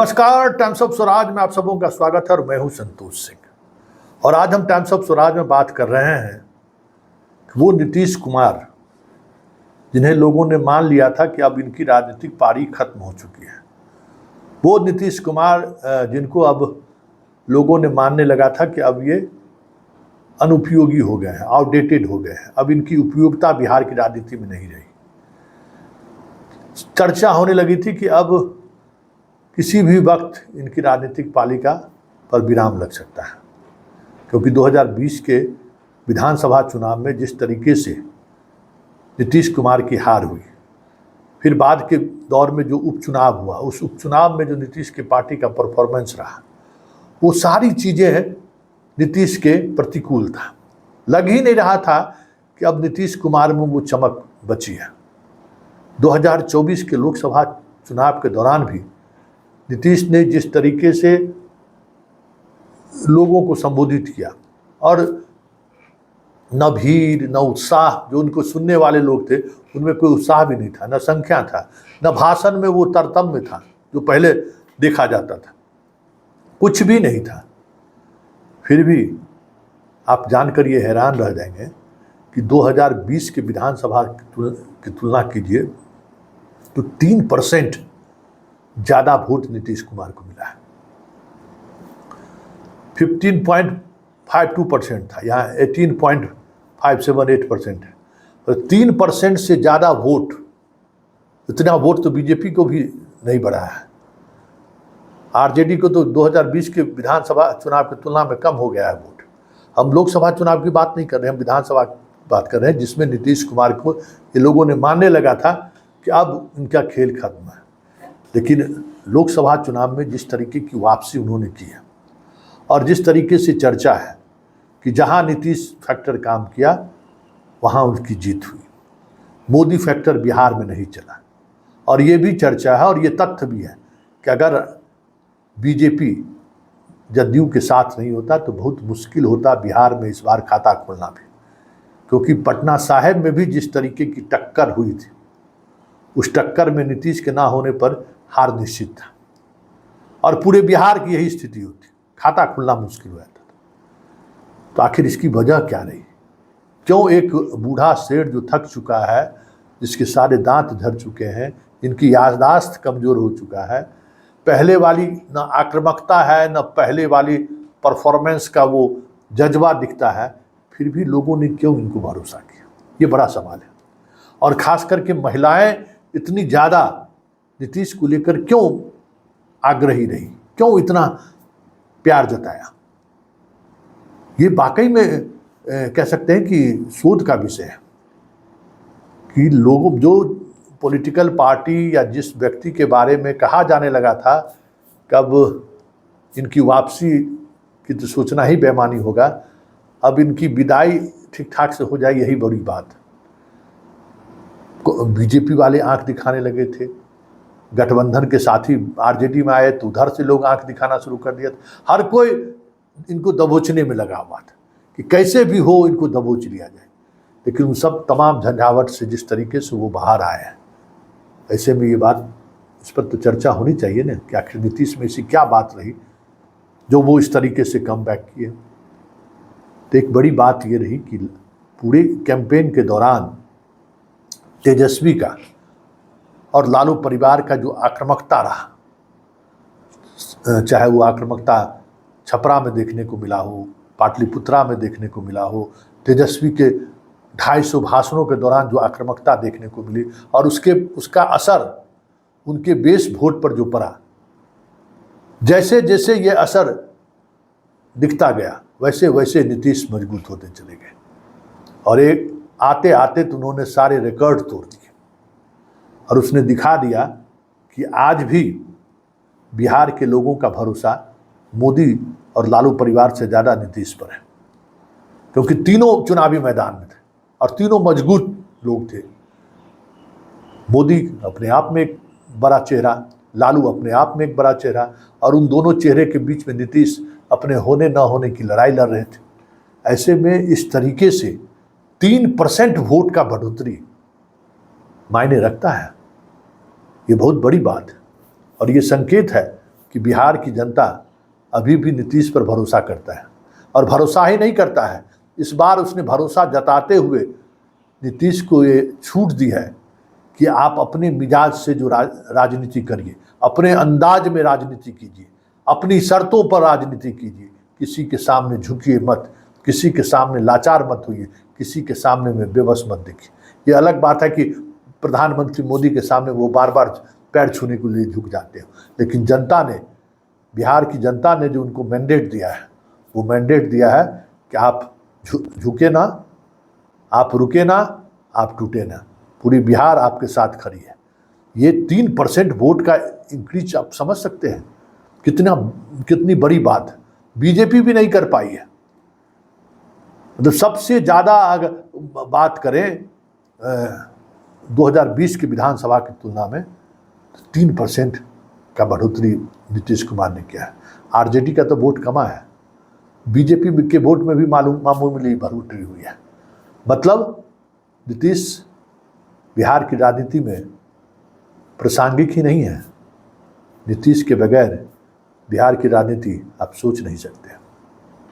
नमस्कार, times of Swaraj में आप सबों का स्वागत है और मैं हूं संतोष सिंह। और आज हम टाइम्स ऑफ स्वराज में बात कर रहे हैं कि वो नीतीश कुमार जिन्हें लोगों ने मान लिया था कि अब इनकी राजनीतिक पारी खत्म हो चुकी है, वो नीतीश कुमार जिनको अब लोगों ने मानने लगा था कि अब ये अनुपयोगी हो गए हैं, आउटडेटेड हो गए हैं, अब इनकी उपयोगिता बिहार की राजनीति में नहीं रही। चर्चा होने लगी थी कि अब किसी भी वक्त इनकी राजनीतिक पालिका पर विराम लग सकता है, क्योंकि 2020 के विधानसभा चुनाव में जिस तरीके से नीतीश कुमार की हार हुई, फिर बाद के दौर में जो उपचुनाव हुआ, उस उपचुनाव में जो नीतीश की पार्टी का परफॉर्मेंस रहा, वो सारी चीज़ें नीतीश के प्रतिकूल था। लग ही नहीं रहा था कि अब नीतीश कुमार में वो चमक बची है। 2024 के लोकसभा चुनाव के दौरान भी नीतीश ने जिस तरीके से लोगों को संबोधित किया, और न भीड़ न उत्साह, जो उनको सुनने वाले लोग थे उनमें कोई उत्साह भी नहीं था, न संख्या था, न भाषण में वो तरतम्य था जो पहले देखा जाता था, कुछ भी नहीं था। फिर भी आप जानकर ये हैरान रह जाएंगे कि 2020 के विधानसभा की तुलना कीजिए तो 3% ज़्यादा वोट नीतीश कुमार को मिला है। 15.52% था, यहाँ 18.578% है। तो 3% से ज़्यादा वोट, इतना वोट तो बीजेपी को भी नहीं बढ़ा है। आरजेडी को तो 2020 के विधानसभा चुनाव की तुलना में कम हो गया है वोट। हम लोकसभा चुनाव की बात नहीं कर रहे हैं, हम विधानसभा की बात कर रहे हैं, जिसमें नीतीश कुमार को ये लोगों ने मानने लगा था कि अब इनका खेल खत्म है। लेकिन लोकसभा चुनाव में जिस तरीके की वापसी उन्होंने की है, और जिस तरीके से चर्चा है कि जहां नीतीश फैक्टर काम किया वहां उनकी जीत हुई, मोदी फैक्टर बिहार में नहीं चला। और ये भी चर्चा है और ये तथ्य भी है कि अगर बीजेपी जदयू के साथ नहीं होता तो बहुत मुश्किल होता बिहार में इस बार खाता खोलना भी, क्योंकि पटना साहिब में भी जिस तरीके की टक्कर हुई थी, उस टक्कर में नीतीश के ना होने पर हार निश्चित था, और पूरे बिहार की यही स्थिति होती, खाता खुलना मुश्किल हो जाता था। तो आखिर इसकी वजह क्या रही? क्यों एक बूढ़ा शेर जो थक चुका है, जिसके सारे दांत झड़ चुके हैं, जिनकी याददाश्त कमज़ोर हो चुका है, पहले वाली न आक्रामकता है न पहले वाली परफॉर्मेंस का वो जज्बा दिखता है, फिर भी लोगों ने क्यों इनको भरोसा किया? ये बड़ा सवाल है। और ख़ास करके महिलाएं इतनी ज़्यादा नीतीश को लेकर क्यों आग्रही रही, क्यों इतना प्यार जताया? ये वाकई में कह सकते हैं कि शोध का विषय है कि लोग जो पॉलिटिकल पार्टी या जिस व्यक्ति के बारे में कहा जाने लगा था कब इनकी वापसी की तो सोचना ही बेईमानी होगा, अब इनकी विदाई ठीक ठाक से हो जाए, यही बड़ी बात। बीजेपी वाले आंख दिखाने लगे थे, गठबंधन के साथी आरजेडी में आए तो उधर से लोग आंख दिखाना शुरू कर दिया था। हर कोई इनको दबोचने में लगा हुआ था कि कैसे भी हो इनको दबोच लिया जाए। लेकिन उन सब तमाम झंझावट से जिस तरीके से वो बाहर आए हैं, ऐसे में ये बात, इस पर तो चर्चा होनी चाहिए ना कि आखिर नीतीश में ऐसी क्या बात रही जो वो इस तरीके से कम बैक किए। तो एक बड़ी बात ये रही कि पूरे कैंपेन के दौरान तेजस्वी का और लालू परिवार का जो आक्रामकता रहा, चाहे वो आक्रामकता छपरा में देखने को मिला हो, पाटलिपुत्रा में देखने को मिला हो, तेजस्वी के 250 भाषणों के दौरान जो आक्रामकता देखने को मिली, और उसका असर उनके बेस वोट पर जो पड़ा, जैसे जैसे ये असर दिखता गया वैसे वैसे नीतीश मजबूत होते चले गए, और एक आते आते तो उन्होंने सारे रिकॉर्ड तोड़ दिए, और उसने दिखा दिया कि आज भी बिहार के लोगों का भरोसा मोदी और लालू परिवार से ज़्यादा नीतीश पर है, क्योंकि तीनों चुनावी मैदान में थे और तीनों मजबूत लोग थे। मोदी अपने आप में एक बड़ा चेहरा, लालू अपने आप में एक बड़ा चेहरा, और उन दोनों चेहरे के बीच में नीतीश अपने होने न होने की लड़ाई लड़ रहे थे। ऐसे में इस तरीके से 3% वोट का बढ़ोतरी मायने रखता है। ये बहुत बड़ी बात है, और ये संकेत है कि बिहार की जनता अभी भी नीतीश पर भरोसा करता है, और भरोसा ही नहीं करता है, इस बार उसने भरोसा जताते हुए नीतीश को ये छूट दी है कि आप अपने मिजाज से जो राजनीति करिए, अपने अंदाज में राजनीति कीजिए, अपनी शर्तों पर राजनीति कीजिए, किसी के सामने झुकिए मत, किसी के सामने लाचार मत होइए, किसी के सामने में बेबस मत देखिए। ये अलग बात है कि प्रधानमंत्री मोदी के सामने वो बार बार पैर छूने के लिए झुक जाते हैं, लेकिन जनता ने, बिहार की जनता ने जो उनको मैंडेट दिया है, वो मैंडेट दिया है कि आप झुके ना, आप रुके ना, आप टूटे ना, पूरी बिहार आपके साथ खड़ी है। ये 3% वोट का इंक्रीज आप समझ सकते हैं कितनी बड़ी बात है, बीजेपी भी नहीं कर पाई है। मतलब सबसे ज़्यादा अगर बात करें 2020 की विधानसभा की तुलना में, तो 3% का बढ़ोतरी नीतीश कुमार ने किया है। आरजेडी का तो वोट कमा है, बीजेपी के वोट में भी मामूली बढ़ोतरी हुई है। मतलब नीतीश बिहार की राजनीति में प्रासंगिक ही नहीं है। नीतीश के बगैर बिहार की राजनीति आप सोच नहीं सकते।